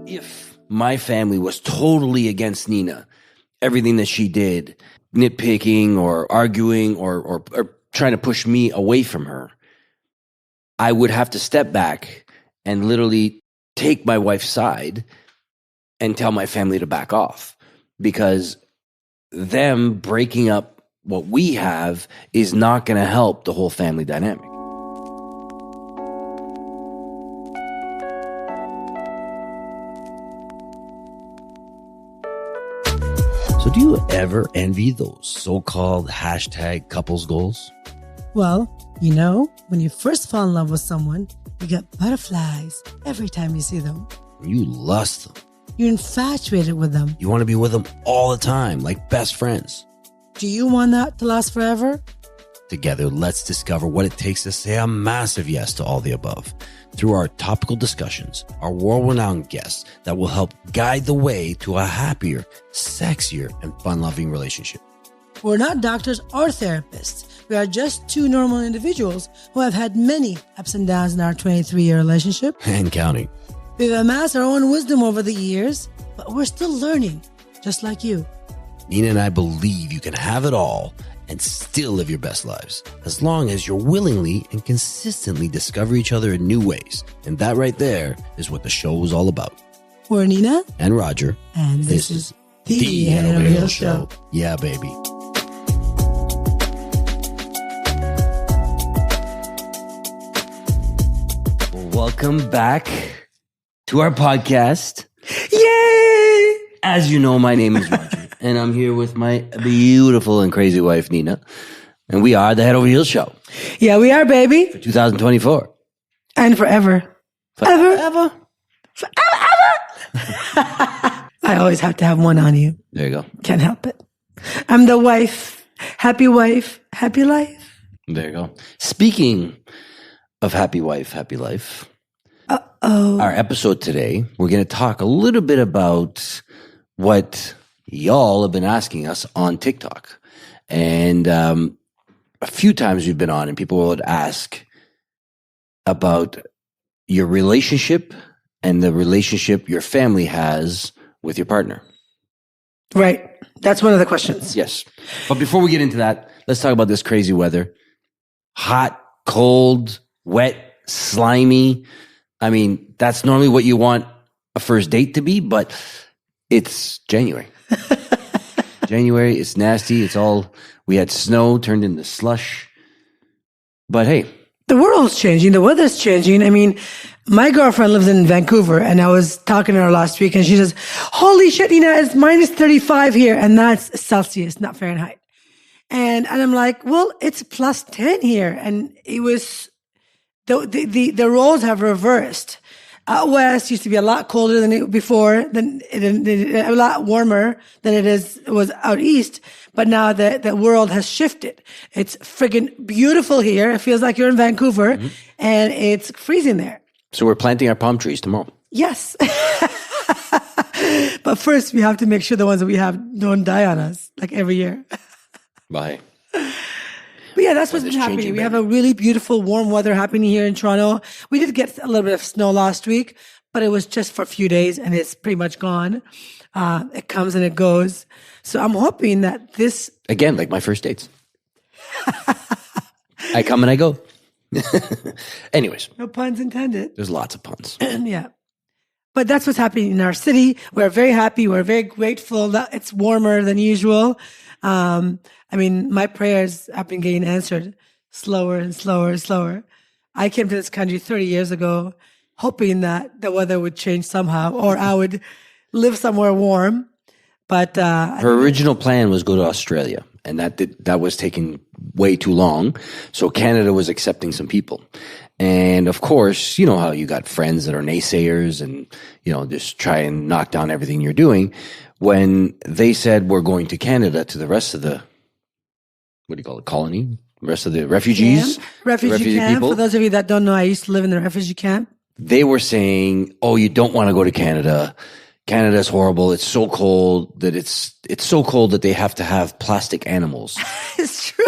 if my family was totally against Nina, everything that she did, nitpicking or arguing or trying to push me away from her, I would have to step back and literally take my wife's side and tell my family to back off, because them breaking up what we have is not going to help the whole family dynamic. So do you ever envy those so-called hashtag couples goals? Well, you know, when you first fall in love with someone, you get butterflies every time you see them. You lust them. You're infatuated with them. You want to be with them all the time, like best friends. Do you want that to last forever? Together, let's discover what it takes to say a massive yes to all the above through our topical discussions, our world-renowned guests that will help guide the way to a happier, sexier, and fun-loving relationship. We're not doctors or therapists. We are just two normal individuals who have had many ups and downs in our 23-year relationship. And counting. We've amassed our own wisdom over the years, but we're still learning, just like you. Nina and I believe you can have it all and still live your best lives, as long as you're willingly and consistently discover each other in new ways. And that right there is what the show is all about. We're Nina. And Roger. And this is the Head Over Heels Show. Yeah, baby. Welcome back to our podcast. Yay! As you know, my name is Roger, and I'm here with my beautiful and crazy wife, Nina. And we are the Head Over Heels Show. Yeah, we are, baby. For 2024. And forever. Forever. I always have to have one on you. There you go. Can't help it. I'm the wife, happy life. There you go. Speaking of happy wife, happy life. Uh-oh. Our episode today, we're going to talk a little bit about what y'all have been asking us on TikTok. And a few times we've been on and people would ask about your relationship and the relationship your family has with your partner. Right. That's one of the questions. Yes. But before we get into that, let's talk about this crazy weather. Hot, cold, wet, slimy. I mean, that's normally what you want a first date to be, but it's January. January, it's nasty. It's all, we had snow turned into slush. But hey. The world's changing. The weather's changing. I mean, my girlfriend lives in Vancouver, and I was talking to her last week, and she says, holy shit, Nina, it's minus 35 here. And that's Celsius, not Fahrenheit. And I'm like, well, it's plus 10 here. And it was, the roles have reversed. Out west used to be a lot colder than it before, a lot warmer than it was out east. But now the world has shifted. It's friggin' beautiful here. It feels like you're in Vancouver, and it's freezing there. So we're planting our palm trees tomorrow. Yes. But first, we have to make sure the ones that we have don't die on us, like every year. Bye. But yeah, that's what's been happening. We have a really beautiful warm weather happening here in Toronto. We did get a little bit of snow last week, but it was just for a few days and it's pretty much gone. It comes and it goes. So I'm hoping that this... Again, like my first dates. I come and I go. Anyways. No puns intended. There's lots of puns. Yeah. But that's what's happening in our city. We're very happy. We're very grateful that it's warmer than usual. I mean, my prayers have been getting answered slower and slower and slower. I came to this country 30 years ago, hoping that the weather would change somehow, or I would live somewhere warm. But her original plan was go to Australia, and that was taking way too long. So Canada was accepting some people. And of course, you know how you got friends that are naysayers and, you know, just try and knock down everything you're doing. When they said we're going to Canada to the rest of the, what do you call it, colony? The rest of the refugees? Refugee camp. People. For those of you that don't know, I used to live in the refugee camp. They were saying, oh, you don't want to go to Canada. Canada's horrible. It's so cold that it's so cold that they have to have plastic animals. It's true.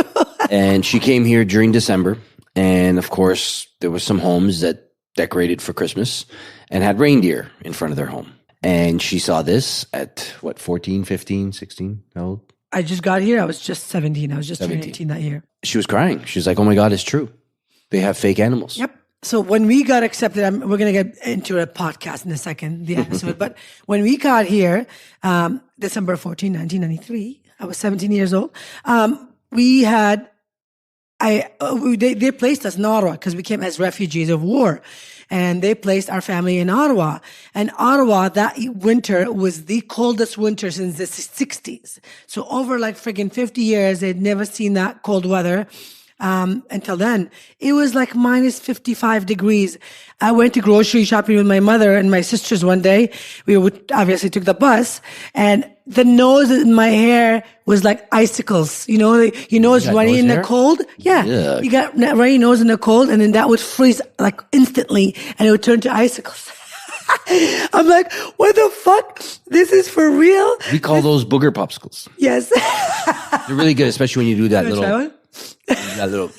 And she came here during December. And of course, there was some homes that decorated for Christmas and had reindeer in front of their home. And she saw this at what, 14, 15, 16? How old? I just got here. I was just 17. I was just turning 18 that year. She was crying. She was like, oh my God, it's true. They have fake animals. Yep. So when we got accepted, we're going to get into a podcast in a second, the episode. But when we got here, December 14, 1993, I was 17 years old. They placed us in Ottawa because we came as refugees of war. And they placed our family in Ottawa. And Ottawa, that winter was the coldest winter since the 60s. So over like friggin' 50 years, they'd never seen that cold weather. Until then, it was like minus 55 degrees. I went to grocery shopping with my mother and my sisters one day. We obviously took the bus, and the nose in my hair was like icicles. You know, your nose running in the cold. Yeah. Yuck. You got runny nose in the cold, and then that would freeze like instantly, and it would turn to icicles. I'm like, what the fuck? This is for real? We call those booger popsicles. Yes. They're really good, especially when you do that Wanna try one? that little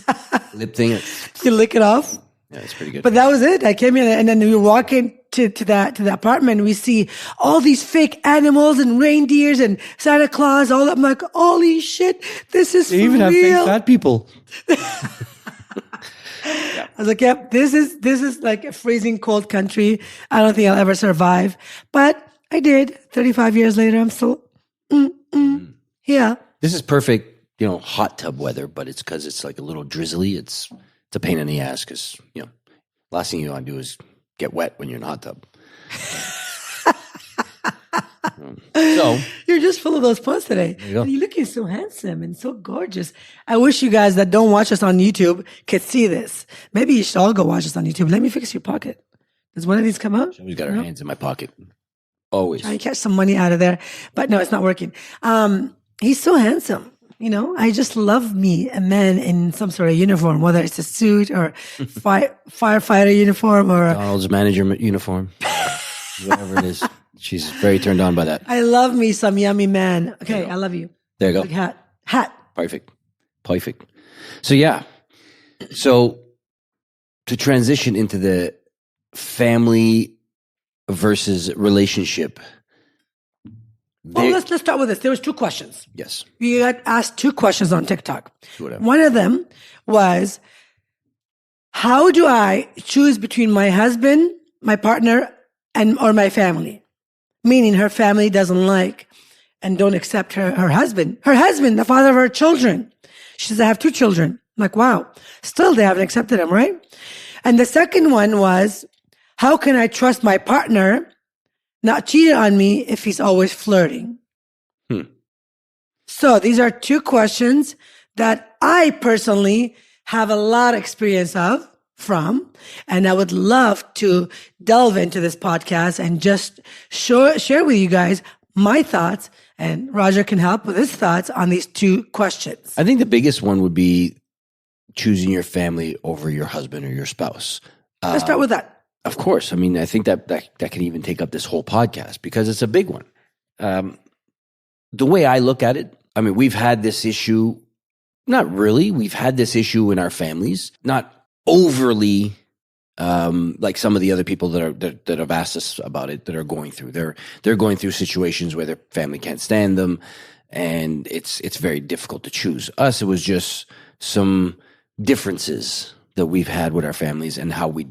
lip thing. You lick it off. Yeah, it's pretty good. But that was it. I came in, and then we were walking to the apartment, and we see all these fake animals and reindeers and Santa Claus. All that. I'm like, holy shit, this is they for even real. have fake fat people. I was like, yep, this is like a freezing cold country. I don't think I'll ever survive. But I did. 35 years later, I'm still, yeah. This is perfect, hot tub weather, but it's because it's like a little drizzly. It's a pain in the ass because, last thing you want to do is get wet when you're in a hot tub. So you're just full of those puns today. You're looking so handsome and so gorgeous. I wish you guys that don't watch us on YouTube could see this. Maybe you should all go watch us on YouTube. Let me fix your pocket. Does one of these come out? She's got her hands in my pocket. Always. Trying to catch some money out of there. But no, it's not working. He's so handsome. I just love me a man in some sort of uniform, whether it's a suit or firefighter uniform or Donald's manager uniform, whatever it is. She's very turned on by that. I love me some yummy man. Okay, I love you. There you go. Like hat. Perfect. So yeah. So to transition into the family versus relationship. Well, let's start with this. There was 2 questions. Yes. We got asked 2 questions on TikTok. Whatever. One of them was, how do I choose between my husband, my partner, or my family? Meaning her family doesn't like and don't accept her husband. Her husband, the father of her children. She says, I have 2 children. I'm like, wow. Still, they haven't accepted him, right? And the second one was, how can I trust my partner not cheating on me if he's always flirting? So these are 2 questions that I personally have a lot of experience from, and I would love to delve into this podcast and just share with you guys my thoughts, and Roger can help with his thoughts on these 2 questions. I think the biggest one would be choosing your family over your husband or your spouse. Let's start with that. Of course. I mean, I think that can even take up this whole podcast because it's a big one. The way I look at it, I mean, we've had this issue, not really. We've had this issue in our families, not overly like some of the other people that have asked us about it that are going through. They're going through situations where their family can't stand them, and it's very difficult to choose. Us, it was just some differences that we've had with our families and how we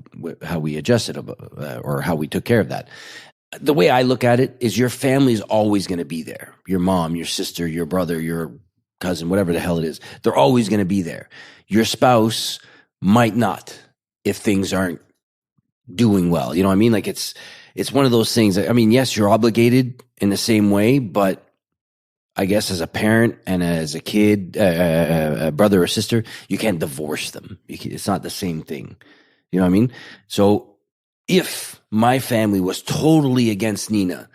adjusted or how we took care of that. The way I look at it is your family's always going to be there. Your mom, your sister, your brother, your cousin, whatever the hell it is, they're always going to be there. Your spouse might not if things aren't doing well. You know what I mean? Like it's one of those things. I mean, yes, you're obligated in the same way, but I guess as a parent and as a kid, a brother or sister, you can't divorce them. It's not the same thing. You know what I mean? So if my family was totally against Nina,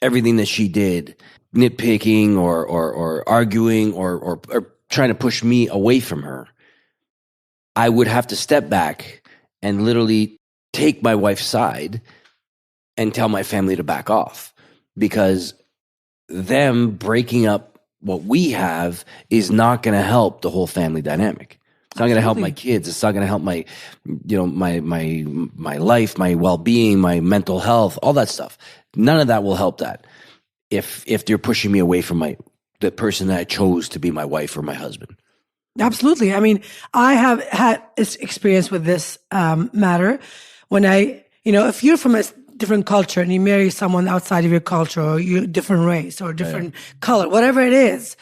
everything that she did, nitpicking or arguing or trying to push me away from her, I would have to step back and literally take my wife's side and tell my family to back off, because them breaking up what we have is not going to help the whole family dynamic. It's not going to help my kids. It's not going to help my, my life, my well-being, my mental health, all that stuff. None of that will help that if they're pushing me away from the person that I chose to be my wife or my husband. Absolutely. I mean, I have had experience with this matter when if you're from a different culture and you marry someone outside of your culture or you're different race or different color, whatever it is,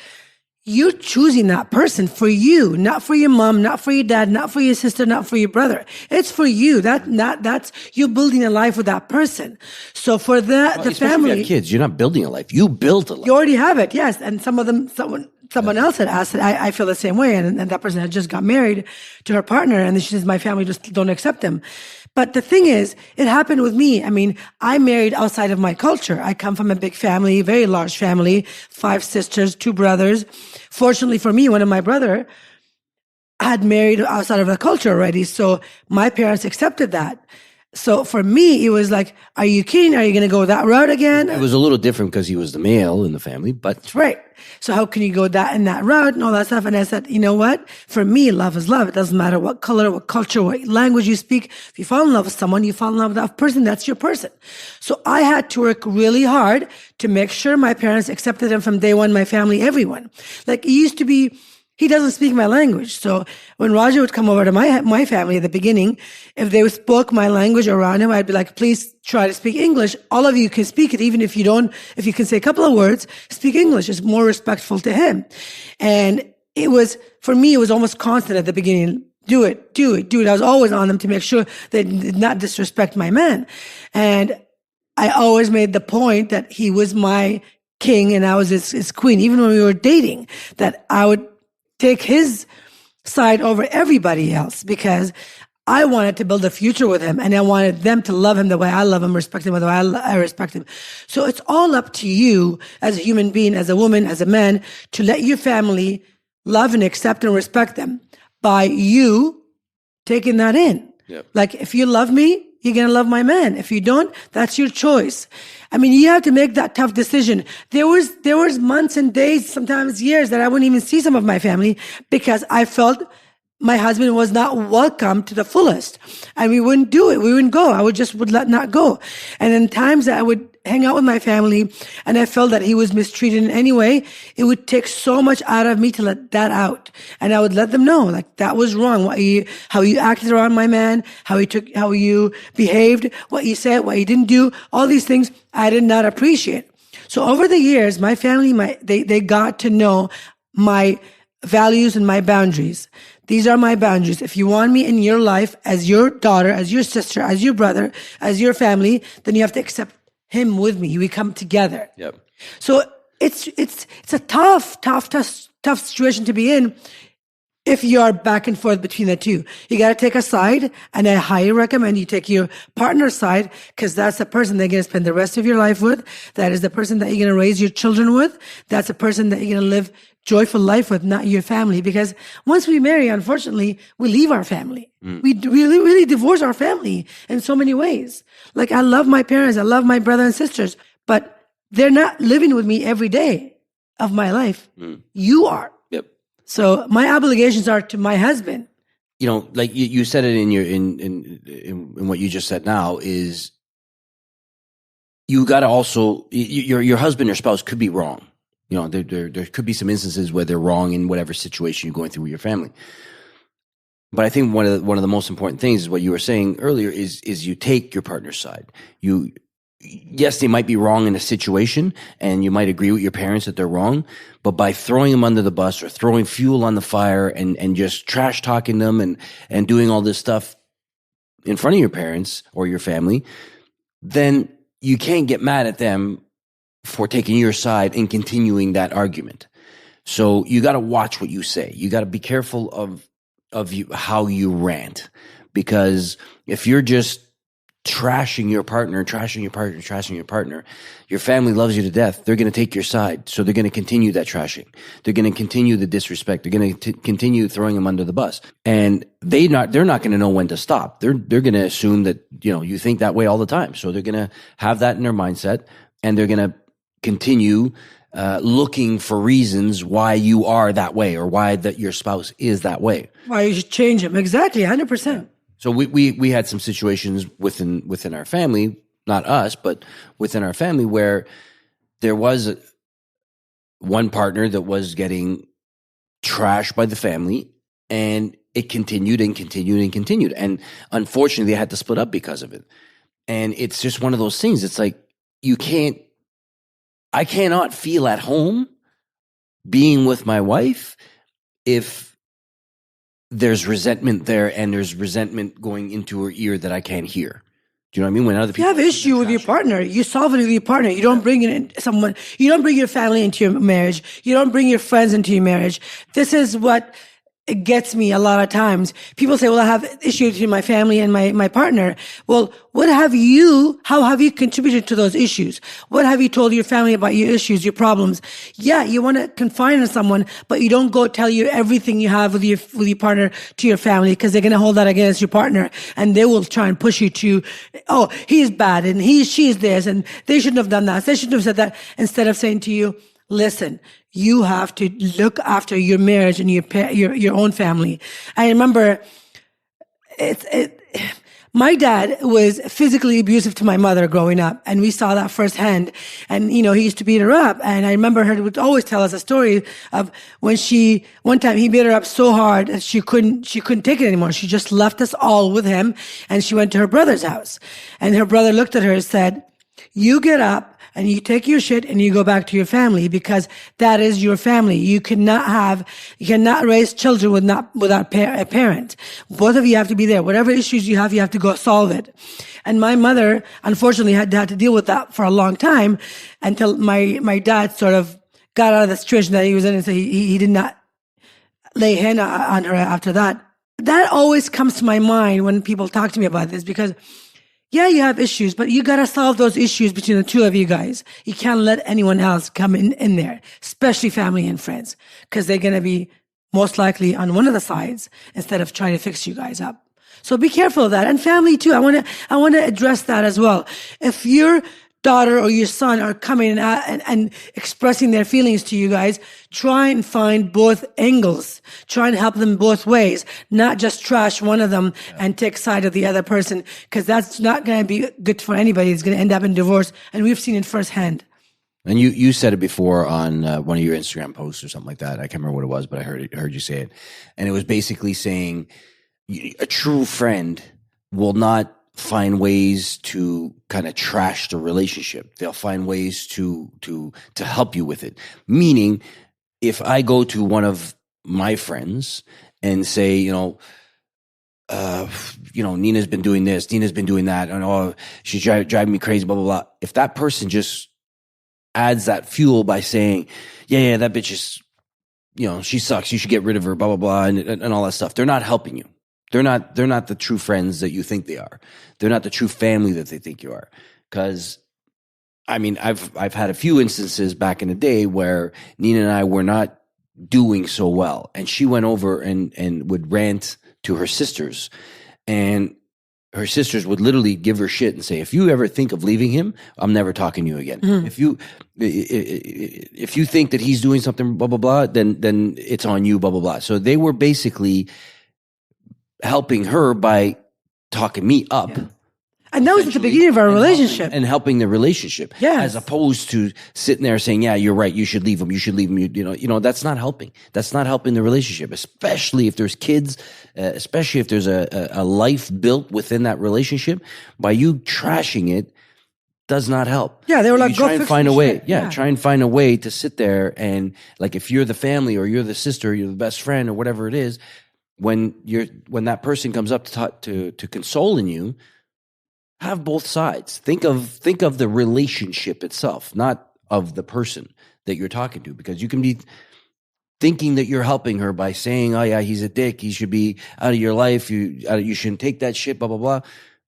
you're choosing that person for you, not for your mom, not for your dad, not for your sister, not for your brother. It's for you. That's you're building a life with that person. So for the family, if you have kids, you're not building a life. You built a life. You already have it, yes. And someone else had asked it. I feel the same way. And that person had just got married to her partner, and she says, my family just don't accept him. But the thing is, it happened with me. I mean, I married outside of my culture. I come from a big family, very large family, 5 sisters, 2 brothers. Fortunately for me, one of my brother had married outside of the culture already. So my parents accepted that. So for me, it was like, are you kidding? Are you going to go that route again? It was a little different because he was the male in the family, but... That's right. So how can you go that route and all that stuff? And I said, you know what? For me, love is love. It doesn't matter what color, what culture, what language you speak. If you fall in love with someone, you fall in love with that person. That's your person. So I had to work really hard to make sure my parents accepted him from day one, my family, everyone. Like it used to be, he doesn't speak my language. So when Roger would come over to my family at the beginning, if they spoke my language around him, I'd be like, please try to speak English. All of you can speak it. Even if you can say a couple of words, speak English. It's more respectful to him. And for me, it was almost constant at the beginning. Do it. I was always on them to make sure they did not disrespect my man. And I always made the point that he was my king and I was his queen. Even when we were dating, that I would take his side over everybody else because I wanted to build a future with him and I wanted them to love him the way I love him, respect him the way I respect him. So it's all up to you as a human being, as a woman, as a man, to let your family love and accept and respect them by you taking that in. Yep. Like if you love me, you're going to love my man. If you don't, that's your choice. I mean, you have to make that tough decision. There was months and days, sometimes years that I wouldn't even see some of my family because I felt my husband was not welcome to the fullest. And we wouldn't do it. We wouldn't go. I would not go. And in times that I would hang out with my family and I felt that he was mistreated in any way, it would take so much out of me to let that out. And I would let them know, like, that was wrong. How you acted around my man, how you behaved, what you said, what you didn't do, all these things I did not appreciate. So over the years, my family, they got to know my values and my boundaries. These are my boundaries. If you want me in your life as your daughter, as your sister, as your brother, as your family, then you have to accept him with me. We come together. Yep. So it's a tough situation to be in if you are back and forth between the two. You got to take a side, and I highly recommend you take your partner's side because that's the person they're going to spend the rest of your life with. That is the person that you're going to raise your children with. That's the person that you're going to live joyful life with, not your family. Because once we marry, unfortunately, we leave our family. We really divorce our family in so many ways. Like, I love my parents, I love my brother and sisters, but they're not living with me every day of my life. You are. Yep. So my obligations are to my husband. You know, like you said it in what you just said now is you got to also, your husband or spouse could be wrong. You know, there could be some instances where they're wrong in whatever situation you're going through with your family. But I think one of the most important things is what you were saying earlier is you take your partner's side. Yes, they might be wrong in a situation, and you might agree with your parents that they're wrong, but by throwing them under the bus or throwing fuel on the fire and just trash talking them and doing all this stuff in front of your parents or your family, then you can't get mad at them for taking your side and continuing that argument. So you got to watch what you say. You got to be careful of how you rant, because if you're just trashing your partner, your family loves you to death. They're going to take your side. So they're going to continue that trashing. They're going to continue the disrespect. They're going to continue throwing them under the bus. And they're not going to know when to stop. They're going to assume that, you think that way all the time. So they're going to have that in their mindset, and they're going to continue looking for reasons why you are that way or why that your spouse is that way. Why you should change them. Exactly, 100%. So we had some situations within our family, not us, but within our family, where there was one partner that was getting trashed by the family, and it continued and continued and continued. And unfortunately, they had to split up because of it. And it's just one of those things. It's like I cannot feel at home being with my wife if there's resentment there and there's resentment going into her ear that I can't hear. Do you know what I mean? When other people you have issue with your partner, you solve it with your partner. You don't bring you don't bring your family into your marriage. You don't bring your friends into your marriage. This is what it gets me a lot of times. People say, well, I have issues between my family and my partner. Well, how have you contributed to those issues? What have you told your family about your issues, your problems? Yeah, you want to confide in someone, but you don't go tell you everything you have with your partner to your family, because they're going to hold that against your partner, and they will try and push you to, oh, he's bad and she's this, and they shouldn't have done that. They shouldn't have said that, instead of saying to you, listen, you have to look after your marriage and your own family. I remember my dad was physically abusive to my mother growing up, and we saw that firsthand. And, he used to beat her up. And I remember her would always tell us a story of when one time he beat her up so hard that she couldn't take it anymore. She just left us all with him, and she went to her brother's house. And her brother looked at her and said, you get up and you take your shit and you go back to your family, because that is your family. You cannot raise children without a parent. Both of you have to be there. Whatever issues you have to go solve it. And my mother, unfortunately, had to deal with that for a long time, until my dad sort of got out of the situation that he was in, and so he did not lay hand on her after that. That always comes to my mind when people talk to me about this, because yeah, you have issues, but you got to solve those issues between the two of you guys. You can't let anyone else come in there, especially family and friends, because they're going to be most likely on one of the sides instead of trying to fix you guys up. So be careful of that. And family too. I want to address that as well. If your daughter or your son are coming and expressing their feelings to you guys, try and find both angles. Try and help them both ways, not just trash one of them and take side of the other person, because that's not going to be good for anybody. It's going to end up in divorce, and we've seen it firsthand. And you said it before on one of your Instagram posts or something like that. I can't remember what it was, but I heard you say it. And it was basically saying a true friend will not find ways to kind of trash the relationship. They'll find ways to help you with it. Meaning, if I go to one of my friends and say, Nina's been doing this, Nina's been doing that, and she's driving me crazy, blah, blah, blah. If that person just adds that fuel by saying, yeah, that bitch is, she sucks, you should get rid of her, blah, blah, blah, and all that stuff, they're not helping you. They're not the true friends that you think they are. They're not the true family that they think you are. Because, I've had a few instances back in the day where Nina and I were not doing so well, and she went over and would rant to her sisters, and her sisters would literally give her shit and say, if you ever think of leaving him, I'm never talking to you again. Mm-hmm. If you think that he's doing something, blah, blah, blah, then it's on you, blah, blah, blah. So they were basically helping her by talking me up. Yeah. And that was at the beginning of our relationship. And helping the relationship. Yes. As opposed to sitting there saying, yeah, you're right, you should leave him. That's not helping. That's not helping the relationship, especially if there's kids, especially if there's a life built within that relationship. By you trashing it does not help. Yeah, they were like, try and find a way. Yeah, try and find a way to sit there and, like, if you're the family or you're the sister, or you're the best friend or whatever it is, when that person comes up to console in you, have both sides. Think of the relationship itself, not of the person that you're talking to, because you can be thinking that you're helping her by saying, oh yeah, he's a dick, he should be out of your life, you shouldn't take that shit, blah, blah, blah.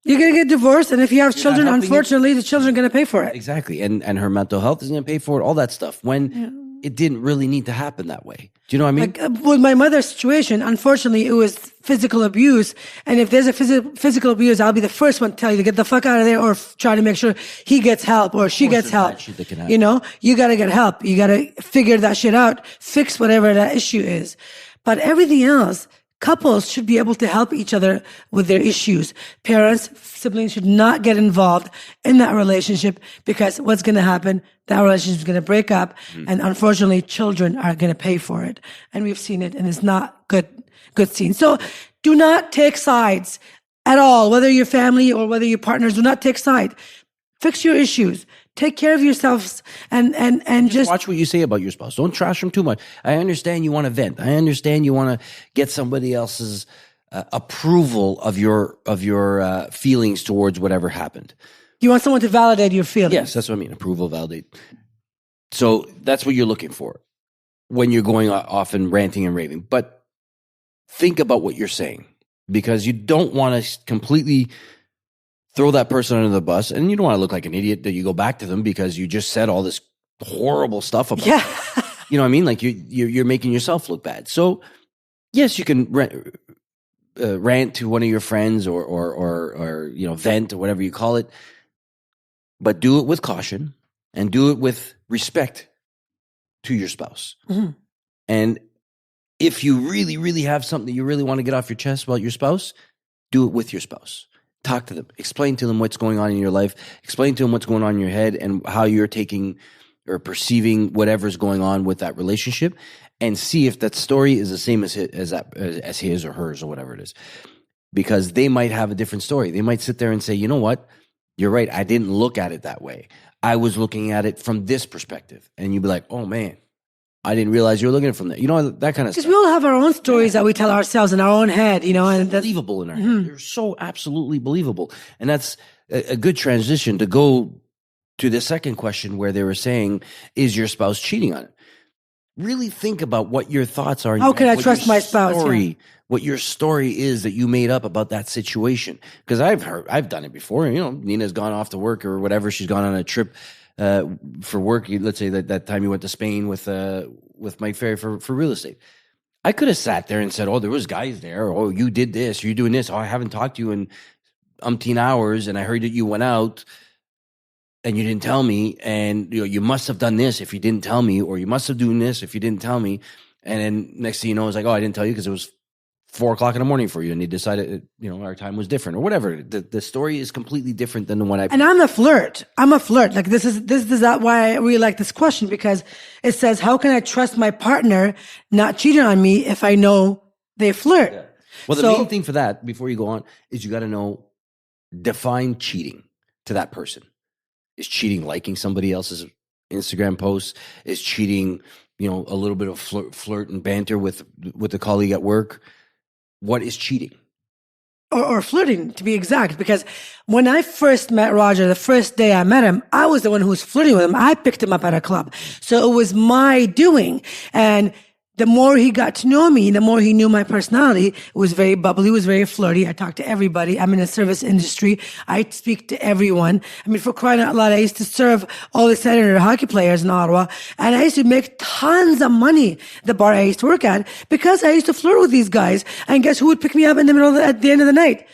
You're going to get divorced, and if you have children, unfortunately, the children are going to pay for it. Exactly. And her mental health is going to pay for it, all that stuff. When it didn't really need to happen that way. Do you know what I mean? Like with my mother's situation, unfortunately, it was physical abuse. And if there's a physical abuse, I'll be the first one to tell you to get the fuck out of there, or try to make sure he gets help or she gets help. You know, you got to get help. You got to figure that shit out, fix whatever that issue is. But everything else, couples should be able to help each other with their issues. Parents, siblings should not get involved in that relationship, because what's going to happen? That relationship is going to break up, and unfortunately, children are going to pay for it. And we've seen it, and it's not good scene. So do not take sides at all, whether you're family or whether you're partners. Do not take side. Fix your issues. Take care of yourselves, and just watch what you say about your spouse. Don't trash them too much. I understand you want to vent. I understand you want to get somebody else's approval of your feelings towards whatever happened. You want someone to validate your feelings. Yes, that's what I mean. Approval, validate. So that's what you're looking for when you're going off and ranting and raving. But think about what you're saying, because you don't want to completely throw that person under the bus, and you don't want to look like an idiot that you go back to them because you just said all this horrible stuff about them. You know what I mean? Like you're making yourself look bad. So yes, you can rant to one of your friends or vent or whatever you call it, but do it with caution and do it with respect to your spouse. Mm-hmm. And if you really, really have something that you really want to get off your chest about your spouse, do it with your spouse. Talk to them. Explain to them what's going on in your life. Explain to them what's going on in your head and how you're taking or perceiving whatever's going on with that relationship, and see if that story is the same as his or hers or whatever it is. Because they might have a different story. They might sit there and say, you know what? You're right. I didn't look at it that way. I was looking at it from this perspective. And you'd be like, oh man, I didn't realize you were looking at it from that. You know, that kind of stuff. Because we all have our own stories that we tell ourselves in our own head, you know. And that's believable in our head. They're so absolutely believable. And that's a good transition to go to the second question, where they were saying, is your spouse cheating on it? Really think about what your thoughts are. How can I trust my spouse? What your story is that you made up about that situation. Because I've done it before. You know, Nina's gone off to work or whatever. She's gone on a trip for work. Let's say that time you went to Spain with Mike Ferry for real estate. I could have sat there and said, oh, there was guys there. Oh, you did this. You're doing this. Oh, I haven't talked to you in umpteen hours, and I heard that you went out and you didn't tell me, and you must have done this if you didn't tell me, or you must have done this if you didn't tell me. And then next thing you know, it's like, oh, I didn't tell you because it was 4:00 in the morning for you, and they decided, our time was different or whatever. The story is completely different than the one And I'm a flirt. Like this is why I really like this question, because it says, how can I trust my partner not cheating on me if I know they flirt? Yeah. Well, the main thing for that, before you go on, is you got to define cheating to that person. Is cheating liking somebody else's Instagram posts? Is cheating, a little bit of flirt and banter with a colleague at work? What is cheating? Or flirting, to be exact, because when I first met Roger, the first day I met him, I was the one who was flirting with him. I picked him up at a club. So it was my doing. And the more he got to know me, the more he knew my personality. It was very bubbly. It was very flirty. I talked to everybody. I'm in the service industry. I speak to everyone. I mean, for crying out loud, I used to serve all the senator hockey players in Ottawa, and I used to make tons of money at the bar I used to work at, because I used to flirt with these guys. And guess who would pick me up at the end of the night?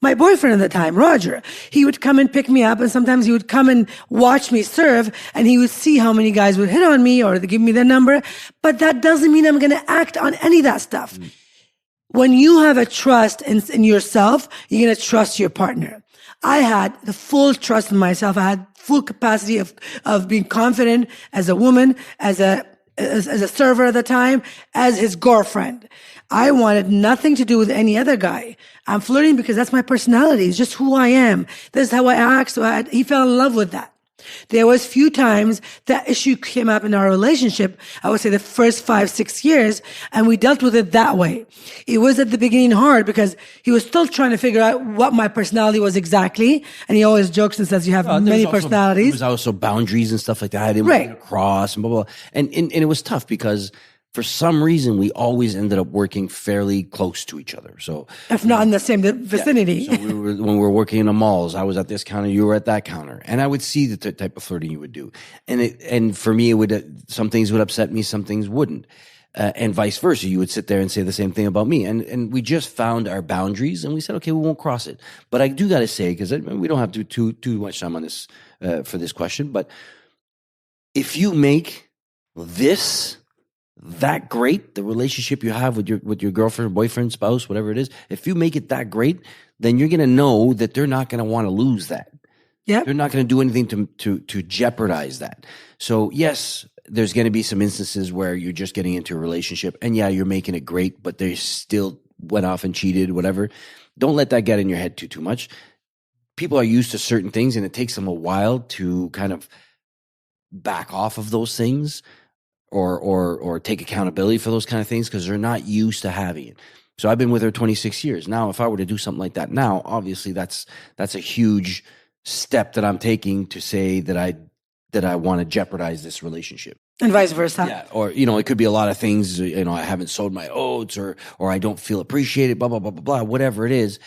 My boyfriend at the time, Roger. He would come and pick me up, and sometimes he would come and watch me serve, and he would see how many guys would hit on me or they give me their number. But that doesn't mean I'm going to act on any of that stuff. When you have a trust in yourself, you're going to trust your partner. I had the full trust in myself. I had full capacity of being confident as a woman, as a server at the time, as his girlfriend. I wanted nothing to do with any other guy. I'm flirting because that's my personality. It's just who I am. This is how I act. So he fell in love with that. There was few times that issue came up in our relationship. I would say the first 5-6 years, and we dealt with it that way. It was at the beginning hard because he was still trying to figure out what my personality was exactly. And he always jokes and says, you have many personalities. There was also boundaries and stuff like that. I didn't want to cross and blah, blah, blah. And it was tough because for some reason, we always ended up working fairly close to each other. So, if not in the same vicinity. so when we were working in the malls, I was at this counter, you were at that counter, and I would see the type of flirting you would do. And for me, it would some things would upset me, some things wouldn't, and vice versa. You would sit there and say the same thing about me, and we just found our boundaries, and we said, okay, we won't cross it. But I do got to say, because we don't have to do too much time on this for this question, but if you make this that great, the relationship you have with your girlfriend, boyfriend, spouse, whatever it is, if you make it that great, then you're going to know that they're not going to want to lose that. Yeah, They're not going to do anything to jeopardize that. So yes, there's going to be some instances where you're just getting into a relationship, and yeah, you're making it great, but they still went off and cheated, whatever. Don't let that get in your head too much. People are used to certain things, and it takes them a while to kind of back off of those things. Or take accountability for those kind of things because they're not used to having it. So I've been with her 26 years. Now, if I were to do something like that now, obviously that's a huge step that I'm taking to say that I want to jeopardize this relationship. And vice versa. Yeah. Or, it could be a lot of things, I haven't sold my oats or I don't feel appreciated, blah, blah, blah, blah, blah, whatever it is.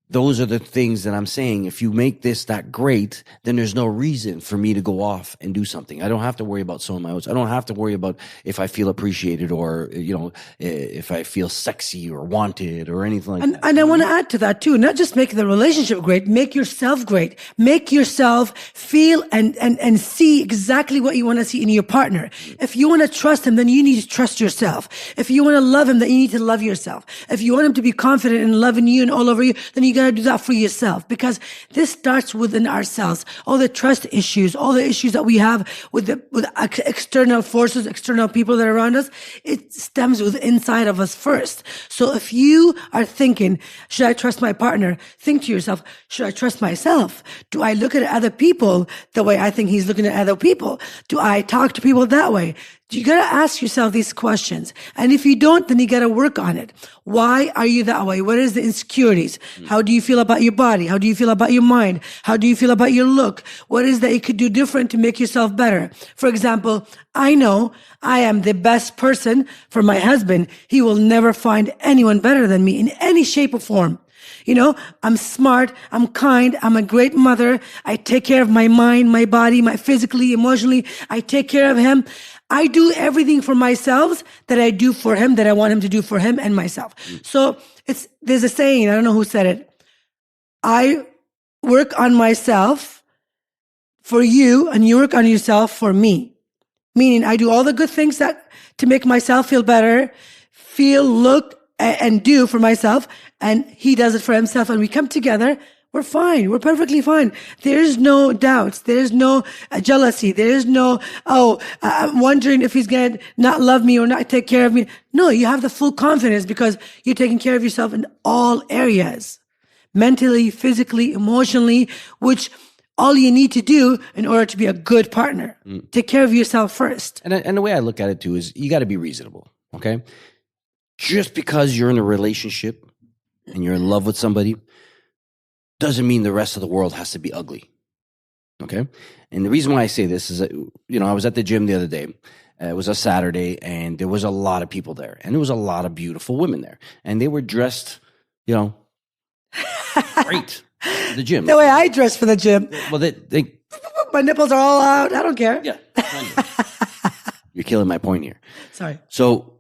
Those are the things that I'm saying. If you make this that great, then there's no reason for me to go off and do something. I don't have to worry about sewing my oats. I don't have to worry about if I feel appreciated or, if I feel sexy or wanted or anything like that. And I want to add to that too, not just make the relationship great, make yourself great. Make yourself feel and see exactly what you want to see in your partner. If you want to trust him, then you need to trust yourself. If you want to love him, then you need to love yourself. If you want him to be confident in loving you and all over you, then you got to do that for yourself, because this starts within ourselves. All the trust issues, all the issues that we have with external forces, external people that are around us, it stems with inside of us first. So if you are thinking, should I trust my partner? Think to yourself, should I trust myself? Do I look at other people the way I think he's looking at other people? Do I talk to people that way? You got to ask yourself these questions. And if you don't, then you got to work on it. Why are you that way? What is the insecurities? How do you feel about your body? How do you feel about your mind? How do you feel about your look? What is that you could do different to make yourself better? For example, I know I am the best person for my husband. He will never find anyone better than me in any shape or form. I'm smart, I'm kind, I'm a great mother. I take care of my mind, my body, my physically, emotionally. I take care of him. I do everything for myself that I do for him, that I want him to do for him and myself. So there's a saying, I don't know who said it. I work on myself for you and you work on yourself for me. Meaning I do all the good things to make myself feel better, look, and do for myself, and he does it for himself, and we come together. We're fine. We're perfectly fine. There's no doubts. There's no jealousy. There's no, I'm wondering if he's going to not love me or not take care of me. No, you have the full confidence because you're taking care of yourself in all areas. Mentally, physically, emotionally, which all you need to do in order to be a good partner. Take care of yourself first. And the way I look at it too is you got to be reasonable, okay? Just because you're in a relationship and you're in love with somebody doesn't mean the rest of the world has to be ugly, okay? And the reason why I say this is that, I was at the gym the other day. It was a Saturday, and there was a lot of people there. And there was a lot of beautiful women there. And they were dressed, great for the gym. The way I dress for the gym. Well, they my nipples are all out. I don't care. Yeah. You're killing my point here. Sorry. So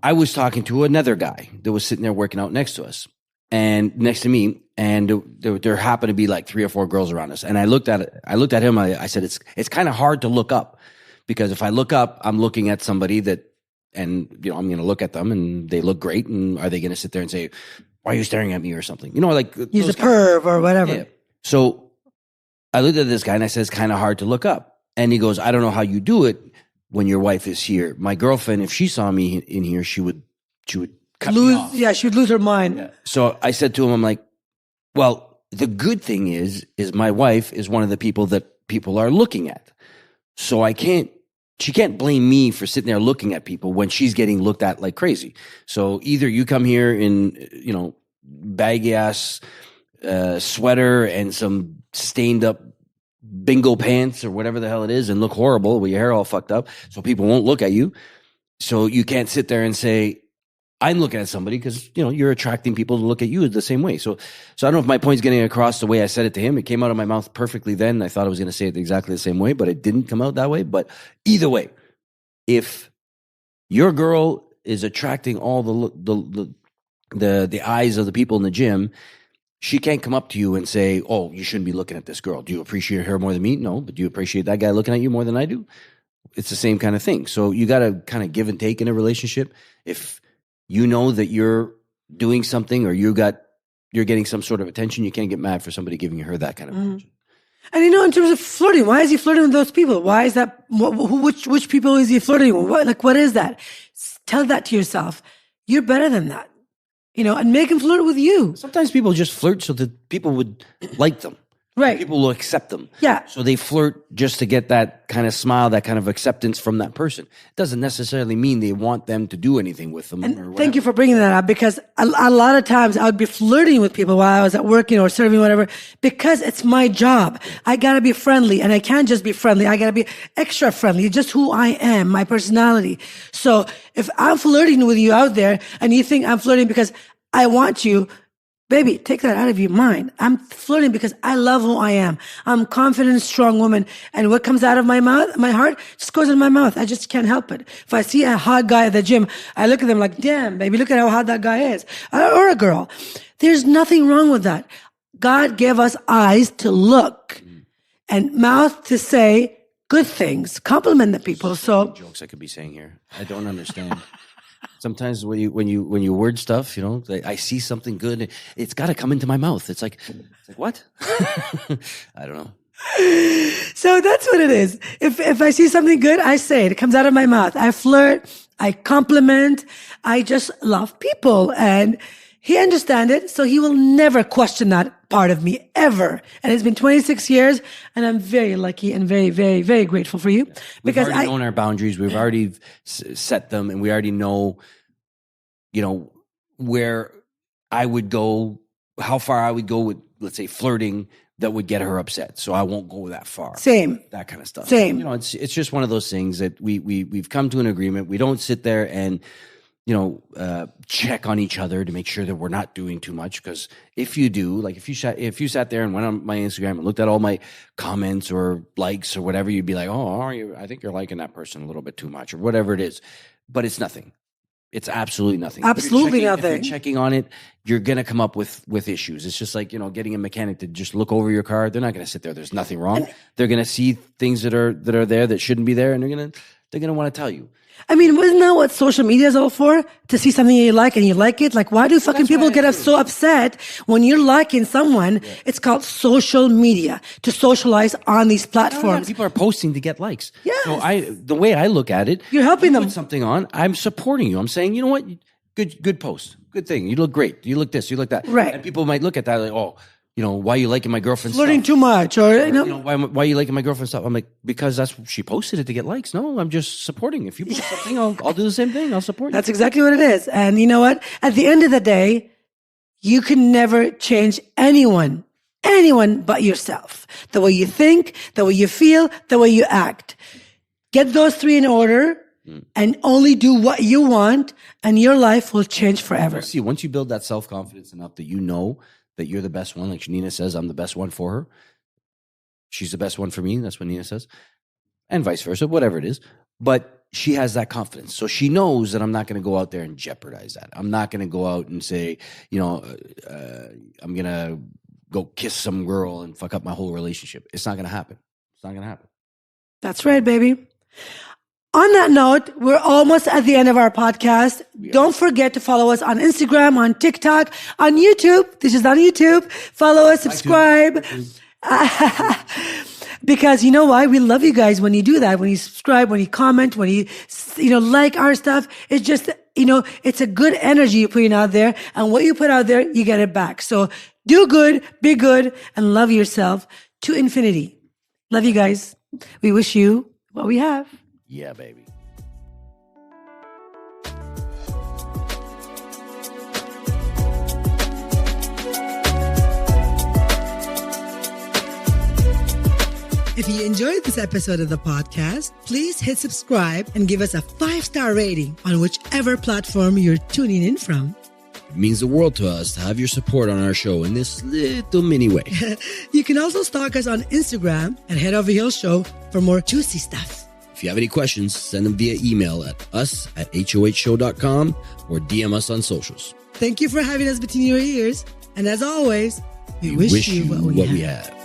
I was talking to another guy that was sitting there working out next to us and next to me. And there happened to be like 3 or 4 girls around us. And I looked at him. I said, it's kind of hard to look up, because if I look up, I'm looking at somebody I'm going to look at them and they look great. And are they going to sit there and say, why are you staring at me or something? He's a perv or whatever. Yeah. So I looked at this guy and I said, it's kind of hard to look up. And he goes, I don't know how you do it when your wife is here. My girlfriend, if she saw me in here, she would cut me off. Yeah, she would lose her mind. Yeah. So I said to him, I'm like, well, the good thing is my wife is one of the people that people are looking at. So she can't blame me for sitting there looking at people when she's getting looked at like crazy. So either you come here in, baggy ass sweater and some stained up bingo pants or whatever the hell it is and look horrible with your hair all fucked up so people won't look at you, So you can't sit there and say, I'm looking at somebody because, you're attracting people to look at you the same way. So I don't know if my point's getting across the way I said it to him. It came out of my mouth perfectly then. I thought I was going to say it exactly the same way, but it didn't come out that way. But either way, if your girl is attracting all the eyes of the people in the gym, she can't come up to you and say, oh, you shouldn't be looking at this girl. Do you appreciate her more than me? No, but do you appreciate that guy looking at you more than I do? It's the same kind of thing. So you got to kind of give and take in a relationship. If you know that you're doing something or you're getting some sort of attention, you can't get mad for somebody giving her that kind of attention. And in terms of flirting, why is he flirting with those people? Why is that? Which people is he flirting with? What is that? Tell that to yourself. You're better than that, and make him flirt with you. Sometimes people just flirt so that people would like them. Right. People will accept them. Yeah. So they flirt just to get that kind of smile, that kind of acceptance from that person. It doesn't necessarily mean they want them to do anything with them. And thank you for bringing that up, because a lot of times I would be flirting with people while I was at work, or serving, whatever, because it's my job. I got to be friendly, and I can't just be friendly. I got to be extra friendly. It's just who I am, my personality. So if I'm flirting with you out there and you think I'm flirting because I want you, baby, take that out of your mind. I'm flirting because I love who I am. I'm a confident, strong woman. And what comes out of my mouth, my heart, just goes in my mouth. I just can't help it. If I see a hot guy at the gym, I look at them like, damn, baby, look at how hot that guy is. Or a girl. There's nothing wrong with that. God gave us eyes to look and mouth to say good things, compliment the people. So jokes I could be saying here. I don't understand. Sometimes when you word stuff, I see something good, it's got to come into my mouth. It's like what? I don't know. So that's what it is. If I see something good, I say it. It comes out of my mouth. I flirt. I compliment. I just love people, and he understands it. So he will never question that part of me ever. And it's been 26 years, and I'm very lucky and very, very, very grateful for you. Because we've already known our boundaries. We've already set them, and we already know, where I would go, how far I would go with, let's say, flirting that would get her upset. So I won't go that far. Same. That kind of stuff. Same. It's just one of those things that we've come to an agreement. We don't sit there and check on each other to make sure that we're not doing too much. Because if you do, like if you sat there and went on my Instagram and looked at all my comments or likes or whatever, you'd be like, oh, I think you're liking that person a little bit too much or whatever it is. But it's nothing. It's absolutely nothing. Absolutely nothing. If you're checking on it, you're going to come up with issues. It's just like, getting a mechanic to just look over your car. They're not going to sit there. There's nothing wrong. They're going to see things that are there that shouldn't be there, and they're going to want to tell you. I mean, isn't that what social media is all for? To see something you like and you like it? Like, why do fucking people get so upset when you're liking someone? Yeah. It's called social media, to socialize on these platforms. People are posting to get likes. Yes. So the way I look at it, you're helping them. Put something on, I'm supporting you. I'm saying, you know what? Good post. Good thing. You look great. You look this, you look that. Right. And people might look at that like, oh, why are you liking my girlfriend's flirting stuff? Too much, or why are you liking my girlfriend's stuff? I'm like, because she posted it to get likes. No, I'm just supporting. If you post something, I'll do the same thing. I'll support you. That's exactly what it is. And you know what? At the end of the day, you can never change anyone but yourself. The way you think, the way you feel, the way you act. Get those three in order and only do what you want, and your life will change forever. See, once you build that self-confidence enough that you know that you're the best one, like Nina says, I'm the best one for her. She's the best one for me. That's what Nina says. And vice versa, whatever it is. But she has that confidence. So she knows that I'm not going to go out there and jeopardize that. I'm not going to go out and say, I'm going to go kiss some girl and fuck up my whole relationship. It's not going to happen. It's not going to happen. That's right, baby. On that note, we're almost at the end of our podcast. Yeah. Don't forget to follow us on Instagram, on TikTok, on YouTube. This is on YouTube. Follow us, subscribe. Because you know why? We love you guys when you do that, when you subscribe, when you comment, when you like our stuff. It's just, it's a good energy you're putting out there. And what you put out there, you get it back. So do good, be good, and love yourself to infinity. Love you guys. We wish you what we have. Yeah, baby. If you enjoyed this episode of the podcast, please hit subscribe and give us a 5-star rating on whichever platform you're tuning in from. It means the world to us to have your support on our show in this little mini way. You can also stalk us on Instagram at Head Over Heels Show for more juicy stuff. If you have any questions, send them via email at us@hohshow.com or DM us on socials. Thank you for having us between your ears. And as always, we wish you what we have.